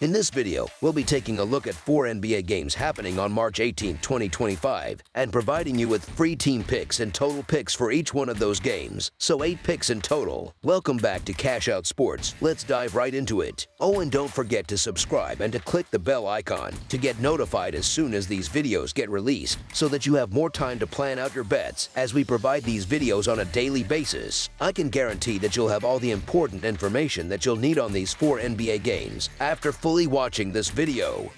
In this video, we'll be taking a look at 4 NBA games happening on March 18, 2025, and providing you with free team picks and total picks for each one of those games, so 8 picks in total. Welcome back to Cash Out Sports. Let's dive right into it. Oh, and don't forget to subscribe and to click the bell icon to get notified as soon as these videos get released, so that you have more time to plan out your bets as we provide these videos on a daily basis. I can guarantee that you'll have all the important information that you'll need on these 4 NBA games after fully watching this video.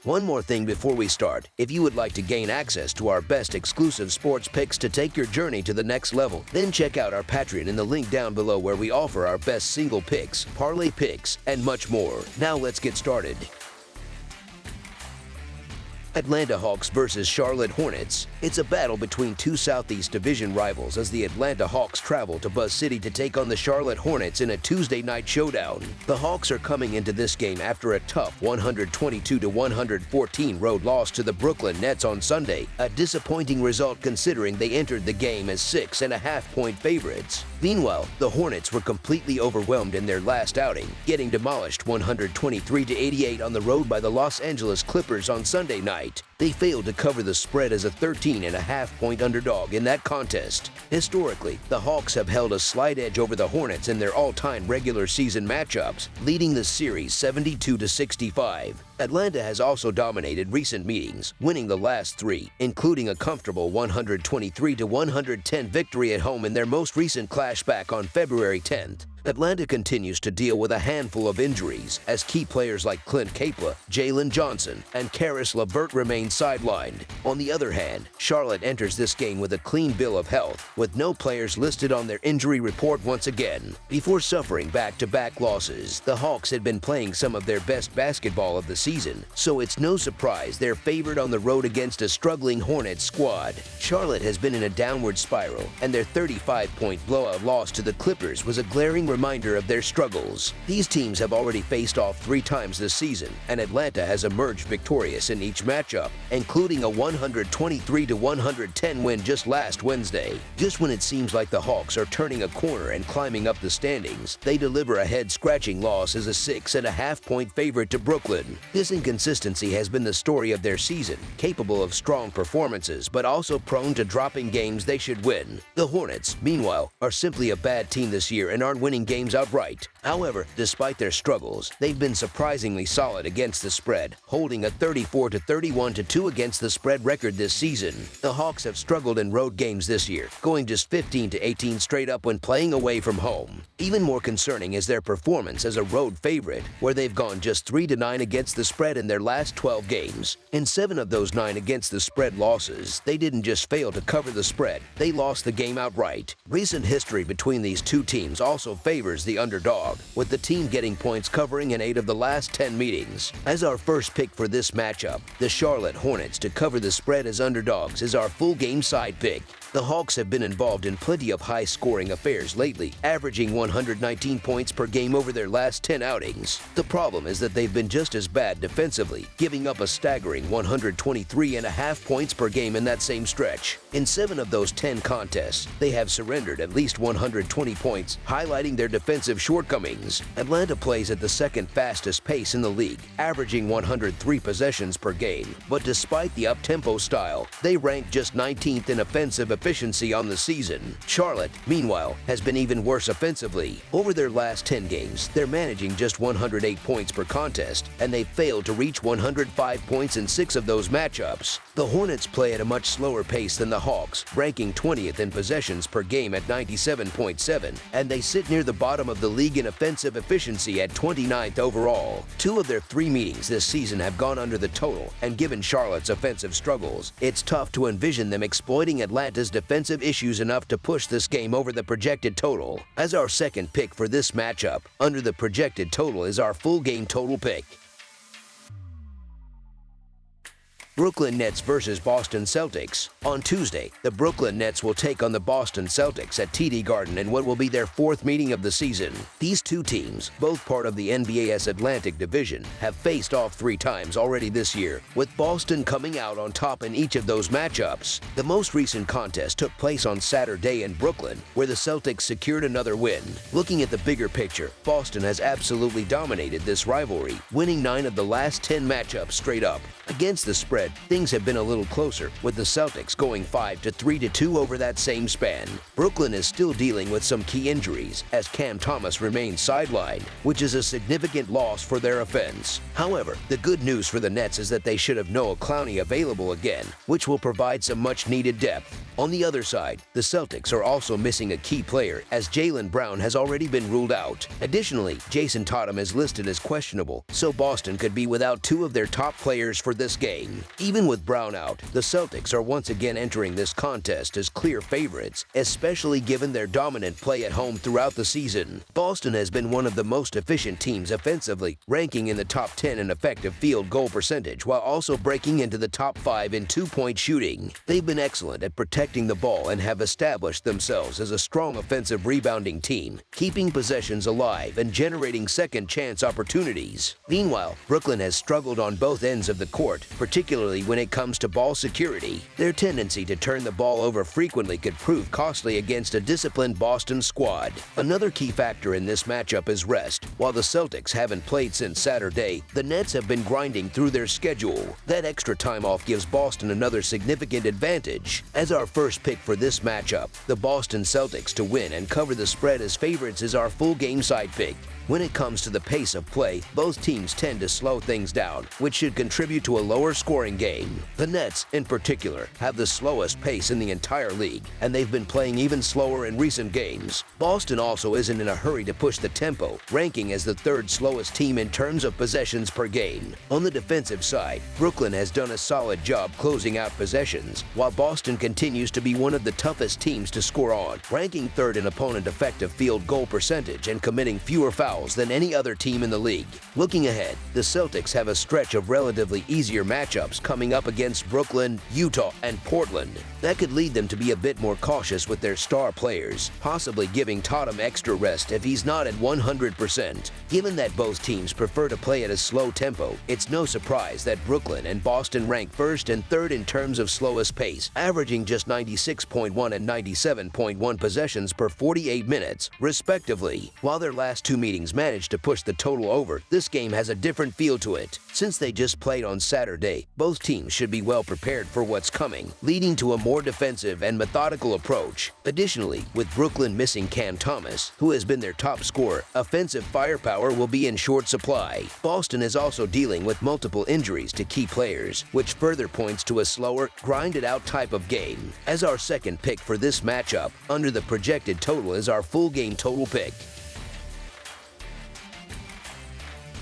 One more thing before we start. If you would like to gain access to our best exclusive sports picks to take your journey to the next level, then check out our Patreon in the link down below, where we offer our best single picks, parlay picks, and much more. Now let's get started. Atlanta Hawks versus Charlotte Hornets. It's a battle between two Southeast Division rivals as the Atlanta Hawks travel to Buzz City to take on the Charlotte Hornets in a Tuesday night showdown. The Hawks are coming into this game after a tough 122-114 road loss to the Brooklyn Nets on Sunday, a disappointing result considering they entered the game as 6.5-point favorites. Meanwhile, the Hornets were completely overwhelmed in their last outing, getting demolished 123-88 on the road by the Los Angeles Clippers on Sunday night. They failed to cover the spread as a 13.5-point underdog in that contest. Historically, the Hawks have held a slight edge over the Hornets in their all-time regular season matchups, leading the series 72-65. Atlanta has also dominated recent meetings, winning the last 3, including a comfortable 123-110 victory at home in their most recent clash back on February 10th. Atlanta continues to deal with a handful of injuries, as key players like Clint Capela, Jalen Johnson, and Caris LeVert remain sidelined. On the other hand, Charlotte enters this game with a clean bill of health, with no players listed on their injury report once again. Before suffering back-to-back losses, the Hawks had been playing some of their best basketball of the season, so it's no surprise they're favored on the road against a struggling Hornets squad. Charlotte has been in a downward spiral, and their 35-point blowout loss to the Clippers was a glaring reminder of their struggles. These teams have already faced off 3 times this season, and Atlanta has emerged victorious in each matchup, including a 123-110 win just last Wednesday. Just when it seems like the Hawks are turning a corner and climbing up the standings, they deliver a head-scratching loss as a 6.5-point favorite to Brooklyn. This inconsistency has been the story of their season, capable of strong performances but also prone to dropping games they should win. The Hornets, meanwhile, are simply a bad team this year and aren't winning games outright. However, despite their struggles, they've been surprisingly solid against the spread, holding a 34-31-2 against the spread record this season. The Hawks have struggled in road games this year, going just 15-18 straight up when playing away from home. Even more concerning is their performance as a road favorite, where they've gone just 3-9 against the spread in their last 12 games. In 7 of those 9 against the spread losses, they didn't just fail to cover the spread, they lost the game outright. Recent history between these two teams also favors the underdog, with the team getting points covering in 8 of the last 10 meetings. As our first pick for this matchup, the Charlotte Hornets to cover the spread as underdogs is our full game side pick. The Hawks have been involved in plenty of high-scoring affairs lately, averaging 119 points per game over their last 10 outings. The problem is that they've been just as bad defensively, giving up a staggering 123.5 points per game in that same stretch. In 7 of those 10 contests, they have surrendered at least 120 points, highlighting their defensive shortcomings. Atlanta plays at the second fastest pace in the league, averaging 103 possessions per game, but despite the up-tempo style, they rank just 19th in offensive efficiency on the season. Charlotte, meanwhile, has been even worse offensively. Over their last 10 games, they're managing just 108 points per contest, and they've failed to reach 105 points in 6 of those matchups. The Hornets play at a much slower pace than the Hawks, ranking 20th in possessions per game at 97.7, and they sit near the bottom of the league in offensive efficiency at 29th overall. 2 of their 3 meetings this season have gone under the total, and given Charlotte's offensive struggles, it's tough to envision them exploiting Atlanta's defensive issues enough to push this game over the projected total. As our second pick for this matchup, under the projected total is our full game total pick. Brooklyn Nets versus Boston Celtics. On Tuesday, the Brooklyn Nets will take on the Boston Celtics at TD Garden in what will be their fourth meeting of the season. These two teams, both part of the NBA's Atlantic Division, have faced off 3 times already this year, with Boston coming out on top in each of those matchups. The most recent contest took place on Saturday in Brooklyn, where the Celtics secured another win. Looking at the bigger picture, Boston has absolutely dominated this rivalry, winning 9 of the last 10 matchups straight up. Against the spread, things have been a little closer, with the Celtics going 5-3-2 over that same span. Brooklyn is still dealing with some key injuries, as Cam Thomas remains sidelined, which is a significant loss for their offense. However, the good news for the Nets is that they should have Noah Clowney available again, which will provide some much-needed depth. On the other side, the Celtics are also missing a key player, as Jaylen Brown has already been ruled out. Additionally, Jason Tatum is listed as questionable, so Boston could be without 2 of their top players for this game. Even with Brown out, the Celtics are once again entering this contest as clear favorites, especially given their dominant play at home throughout the season. Boston has been one of the most efficient teams offensively, ranking in the top 10 in effective field goal percentage while also breaking into the top 5 in 2-point shooting. They've been excellent at protecting the ball and have established themselves as a strong offensive rebounding team, keeping possessions alive and generating second-chance opportunities. Meanwhile, Brooklyn has struggled on both ends of the court, particularly when it comes to ball security. Their tendency to turn the ball over frequently could prove costly against a disciplined Boston squad. Another key factor in this matchup is rest. While the Celtics haven't played since Saturday, the Nets have been grinding through their schedule. That extra time off gives Boston another significant advantage. As our first pick for this matchup, the Boston Celtics to win and cover the spread as favorites is our full game side pick. When it comes to the pace of play, both teams tend to slow things down, which should contribute to a lower scoring game. The Nets, in particular, have the slowest pace in the entire league, and they've been playing even slower in recent games. Boston also isn't in a hurry to push the tempo, ranking as the 3rd slowest team in terms of possessions per game. On the defensive side, Brooklyn has done a solid job closing out possessions, while Boston continues to be one of the toughest teams to score on, ranking 3rd in opponent effective field goal percentage and committing fewer fouls than any other team in the league. Looking ahead, the Celtics have a stretch of relatively easier matchups coming up against Brooklyn, Utah, and Portland. That could lead them to be a bit more cautious with their star players, possibly giving Tatum extra rest if he's not at 100%. Given that both teams prefer to play at a slow tempo, it's no surprise that Brooklyn and Boston rank 1st and 3rd in terms of slowest pace, averaging just 96.1 and 97.1 possessions per 48 minutes, respectively. While their last 2 meetings managed to push the total over, this game has a different feel to it. Since they just played on Saturday, both teams should be well prepared for what's coming, leading to a more defensive and methodical approach. Additionally, with Brooklyn missing Cam Thomas, who has been their top scorer, offensive firepower will be in short supply. Boston is also dealing with multiple injuries to key players, which further points to a slower, grinded-out type of game. As our second pick for this matchup, under the projected total is our full game total pick.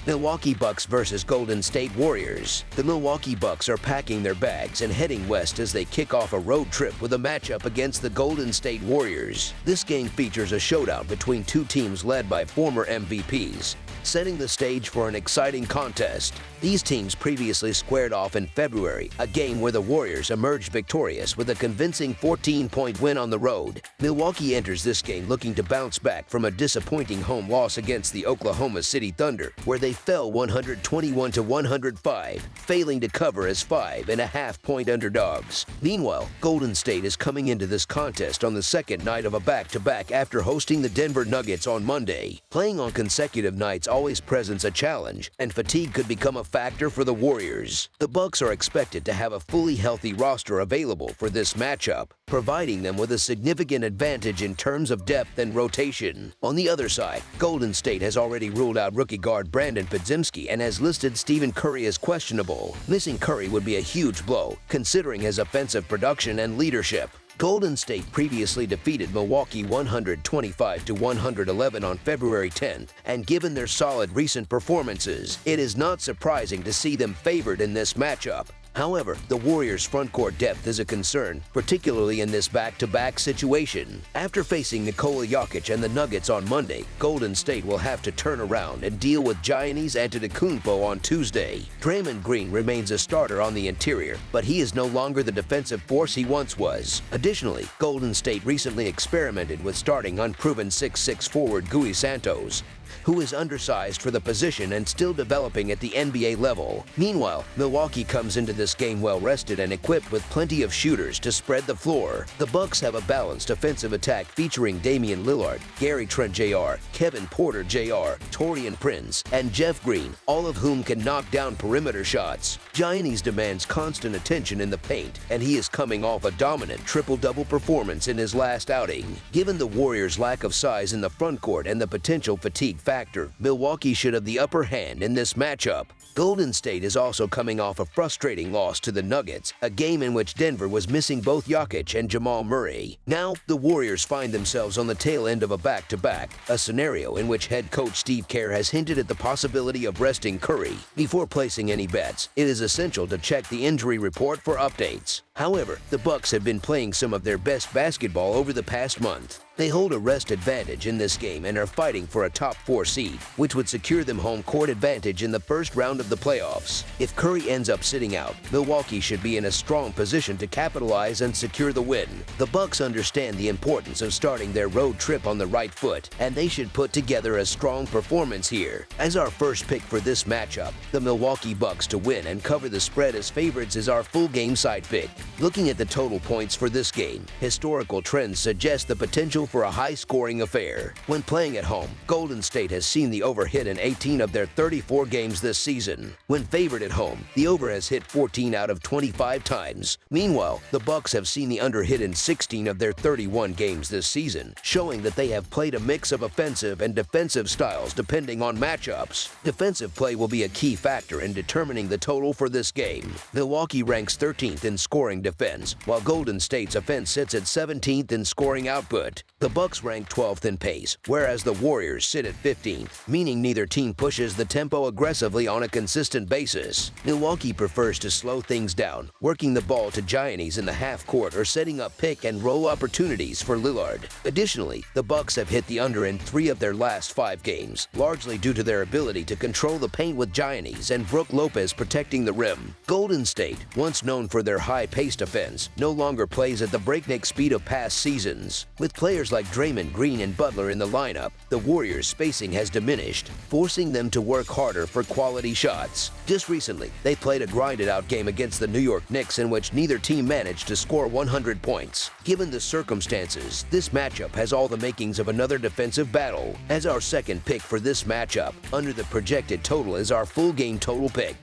Milwaukee Bucks versus Golden State Warriors. The Milwaukee Bucks are packing their bags and heading west as they kick off a road trip with a matchup against the Golden State Warriors. This game features a showdown between 2 teams led by former MVPs, setting the stage for an exciting contest. These teams previously squared off in February, a game where the Warriors emerged victorious with a convincing 14-point win on the road. Milwaukee enters this game looking to bounce back from a disappointing home loss against the Oklahoma City Thunder, where they fell 121-105, failing to cover as 5.5-point underdogs. Meanwhile, Golden State is coming into this contest on the second night of a back-to-back after hosting the Denver Nuggets on Monday. Playing on consecutive nights always presents a challenge, and fatigue could become a factor for the Warriors. The Bucks are expected to have a fully healthy roster available for this matchup, providing them with a significant advantage in terms of depth and rotation. On the other side, Golden State has already ruled out rookie guard Brandon Podziemski and has listed Stephen Curry as questionable. Missing Curry would be a huge blow, considering his offensive production and leadership. Golden State previously defeated Milwaukee 125-111 on February 10th, and given their solid recent performances, it is not surprising to see them favored in this matchup. However, the Warriors' frontcourt depth is a concern, particularly in this back-to-back situation. After facing Nikola Jokic and the Nuggets on Monday, Golden State will have to turn around and deal with Giannis Antetokounmpo on Tuesday. Draymond Green remains a starter on the interior, but he is no longer the defensive force he once was. Additionally, Golden State recently experimented with starting unproven 6'6" forward Gui Santos, who is undersized for the position and still developing at the NBA level. Meanwhile, Milwaukee comes into this game well-rested and equipped with plenty of shooters to spread the floor. The Bucks have a balanced offensive attack featuring Damian Lillard, Gary Trent Jr., Kevin Porter Jr., Taurean Prince, and Jeff Green, all of whom can knock down perimeter shots. Giannis demands constant attention in the paint, and he is coming off a dominant triple-double performance in his last outing. Given the Warriors' lack of size in the frontcourt and the potential fatigue factor, Milwaukee should have the upper hand in this matchup. Golden State is also coming off a frustrating loss to the Nuggets, a game in which Denver was missing both Jokic and Jamal Murray. Now, the Warriors find themselves on the tail end of a back-to-back, a scenario in which head coach Steve Kerr has hinted at the possibility of resting Curry. Before placing any bets, it is essential to check the injury report for updates. However, the Bucks have been playing some of their best basketball over the past month. They hold a rest advantage in this game and are fighting for a top 4 seed, which would secure them home court advantage in the first round of the playoffs. If Curry ends up sitting out, Milwaukee should be in a strong position to capitalize and secure the win. The Bucks understand the importance of starting their road trip on the right foot, and they should put together a strong performance here. As our first pick for this matchup, the Milwaukee Bucks to win and cover the spread as favorites is our full game side pick. Looking at the total points for this game, historical trends suggest the potential for a high-scoring affair. When playing at home, Golden State has seen the over hit in 18 of their 34 games this season. When favored at home, the over has hit 14 out of 25 times. Meanwhile, the Bucks have seen the under hit in 16 of their 31 games this season, showing that they have played a mix of offensive and defensive styles depending on matchups. Defensive play will be a key factor in determining the total for this game. Milwaukee ranks 13th in scoring defense, while Golden State's offense sits at 17th in scoring output. The Bucks rank 12th in pace, whereas the Warriors sit at 15th, meaning neither team pushes the tempo aggressively on a consistent basis. Milwaukee prefers to slow things down, working the ball to Giannis in the half court or setting up pick and roll opportunities for Lillard. Additionally, the Bucks have hit the under in 3 of their last 5 games, largely due to their ability to control the paint with Giannis and Brook Lopez protecting the rim. Golden State, once known for their high-paced offense, no longer plays at the breakneck speed of past seasons. With players like Draymond Green and Butler in the lineup, the Warriors' spacing has diminished, forcing them to work harder for quality shots. Just recently, they played a grinded-out game against the New York Knicks in which neither team managed to score 100 points. Given the circumstances, this matchup has all the makings of another defensive battle. As our second pick for this matchup, under the projected total is our full game total pick.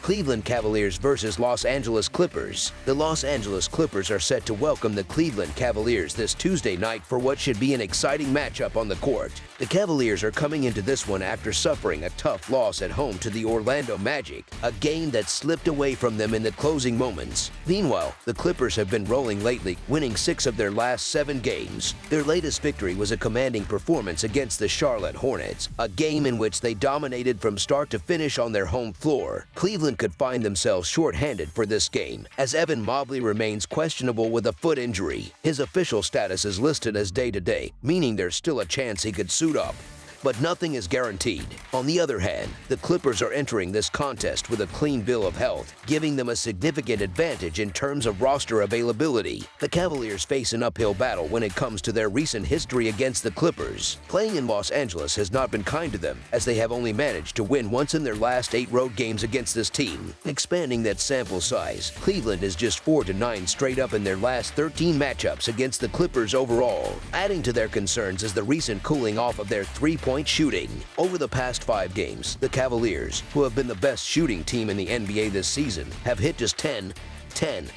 Cleveland Cavaliers versus Los Angeles Clippers. The Los Angeles Clippers are set to welcome the Cleveland Cavaliers this Tuesday night for what should be an exciting matchup on the court. The Cavaliers are coming into this one after suffering a tough loss at home to the Orlando Magic, a game that slipped away from them in the closing moments. Meanwhile, the Clippers have been rolling lately, winning 6 of their last 7 games. Their latest victory was a commanding performance against the Charlotte Hornets, a game in which they dominated from start to finish on their home floor. Cleveland could find themselves short-handed for this game, as Evan Mobley remains questionable with a foot injury. His official status is listed as day-to-day, meaning there's still a chance he could suit up. But nothing is guaranteed. On the other hand, the Clippers are entering this contest with a clean bill of health, giving them a significant advantage in terms of roster availability. The Cavaliers face an uphill battle when it comes to their recent history against the Clippers. Playing in Los Angeles has not been kind to them, as they have only managed to win once in their last 8 road games against this team. Expanding that sample size, Cleveland is just 4-9 straight up in their last 13 matchups against the Clippers overall. Adding to their concerns is the recent cooling off of their three-point shooting. Over the past 5 games, the Cavaliers, who have been the best shooting team in the NBA this season, have hit just 10,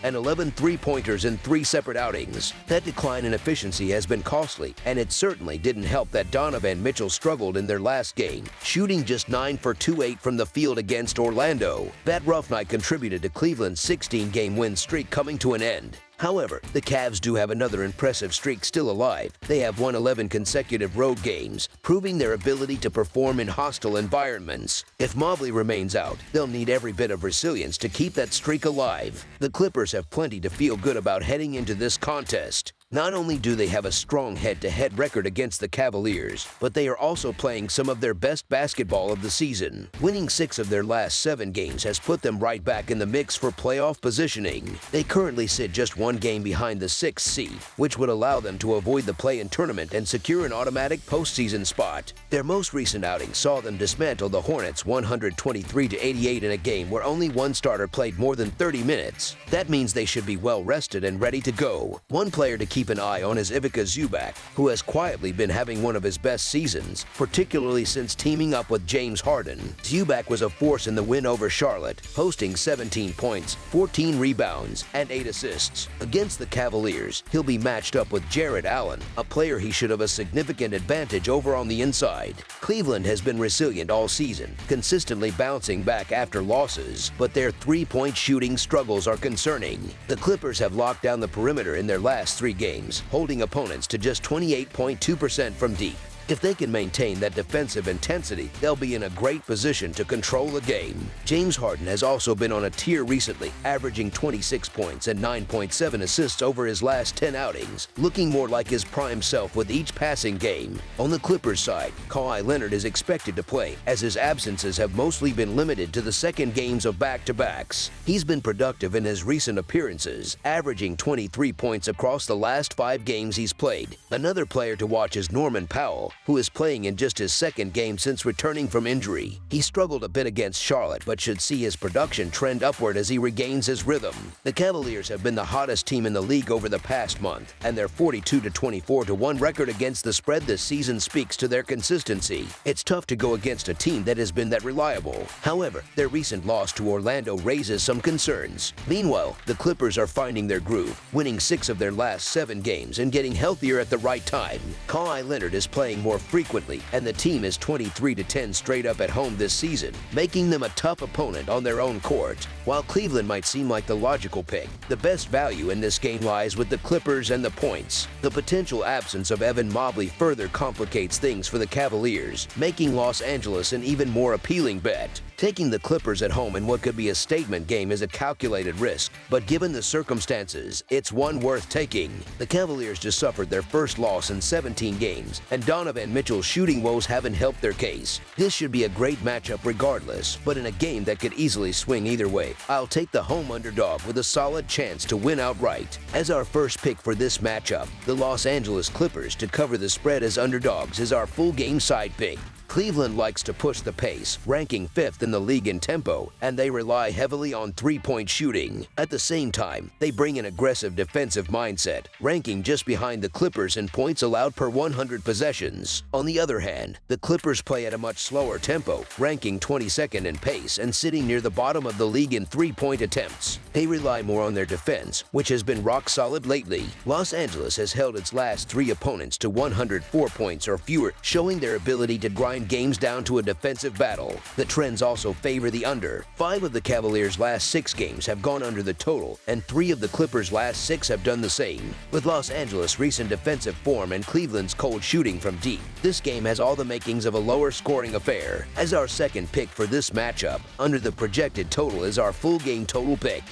and 11 three-pointers in 3 separate outings. That decline in efficiency has been costly, and it certainly didn't help that Donovan Mitchell struggled in their last game, shooting just 9 for 28 from the field against Orlando. That rough night contributed to Cleveland's 16-game win streak coming to an end. However, the Cavs do have another impressive streak still alive. They have won 11 consecutive road games, proving their ability to perform in hostile environments. If Mobley remains out, they'll need every bit of resilience to keep that streak alive. The Clippers have plenty to feel good about heading into this contest. Not only do they have a strong head-to-head record against the Cavaliers, but they are also playing some of their best basketball of the season. Winning 6 of their last 7 games has put them right back in the mix for playoff positioning. They currently sit just 1 game behind the 6th seed, which would allow them to avoid the play-in tournament and secure an automatic postseason spot. Their most recent outing saw them dismantle the Hornets 123-88 in a game where only one starter played more than 30 minutes. That means they should be well rested and ready to go. One player to keep an eye on is Ivica Zubac, who has quietly been having one of his best seasons, particularly since teaming up with James Harden. Zubac was a force in the win over Charlotte, posting 17 points, 14 rebounds, and 8 assists. Against the Cavaliers, he'll be matched up with Jared Allen, a player he should have a significant advantage over on the inside. Cleveland has been resilient all season, consistently bouncing back after losses, but their three-point shooting struggles are concerning. The Clippers have locked down the perimeter in their last 3 games, holding opponents to just 28.2% from deep. If they can maintain that defensive intensity, they'll be in a great position to control the game. James Harden has also been on a tear recently, averaging 26 points and 9.7 assists over his last 10 outings, looking more like his prime self with each passing game. On the Clippers side, Kawhi Leonard is expected to play, as his absences have mostly been limited to the second games of back-to-backs. He's been productive in his recent appearances, averaging 23 points across the last 5 games he's played. Another player to watch is Norman Powell, who is playing in just his second game since returning from injury. He struggled a bit against Charlotte, but should see his production trend upward as he regains his rhythm. The Cavaliers have been the hottest team in the league over the past month, and their 42-24-1 record against the spread this season speaks to their consistency. It's tough to go against a team that has been that reliable. However, their recent loss to Orlando raises some concerns. Meanwhile, the Clippers are finding their groove, winning 6 of their last 7 games and getting healthier at the right time. Kawhi Leonard is playing more frequently, and the team is 23-10 straight up at home this season, making them a tough opponent on their own court. While Cleveland might seem like the logical pick, the best value in this game lies with the Clippers and the points. The potential absence of Evan Mobley further complicates things for the Cavaliers, making Los Angeles an even more appealing bet. Taking the Clippers at home in what could be a statement game is a calculated risk, but given the circumstances, it's one worth taking. The Cavaliers just suffered their first loss in 17 games, and Donovan Mitchell's shooting woes haven't helped their case. This should be a great matchup regardless, but in a game that could easily swing either way, I'll take the home underdog with a solid chance to win outright. As our first pick for this matchup, the Los Angeles Clippers to cover the spread as underdogs is our full game side pick. Cleveland likes to push the pace, ranking 5th in the league in tempo, and they rely heavily on three-point shooting. At the same time, they bring an aggressive defensive mindset, ranking just behind the Clippers in points allowed per 100 possessions. On the other hand, the Clippers play at a much slower tempo, ranking 22nd in pace and sitting near the bottom of the league in three-point attempts. They rely more on their defense, which has been rock solid lately. Los Angeles has held its last 3 opponents to 104 points or fewer, showing their ability to grind games down to a defensive battle. The trends also favor the under. 5 of the Cavaliers' last 6 games have gone under the total, and 3 of the Clippers' last 6 have done the same. With Los Angeles' recent defensive form and Cleveland's cold shooting from deep, this game has all the makings of a lower scoring affair. As our second pick for this matchup, under the projected total is our full game total pick.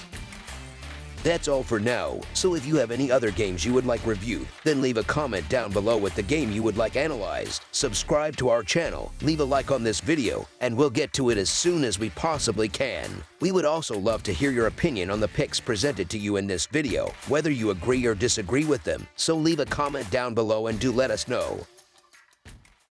That's all for now, so if you have any other games you would like reviewed, then leave a comment down below with the game you would like analyzed. Subscribe to our channel, leave a like on this video, and we'll get to it as soon as we possibly can. We would also love to hear your opinion on the picks presented to you in this video, whether you agree or disagree with them, so leave a comment down below and do let us know.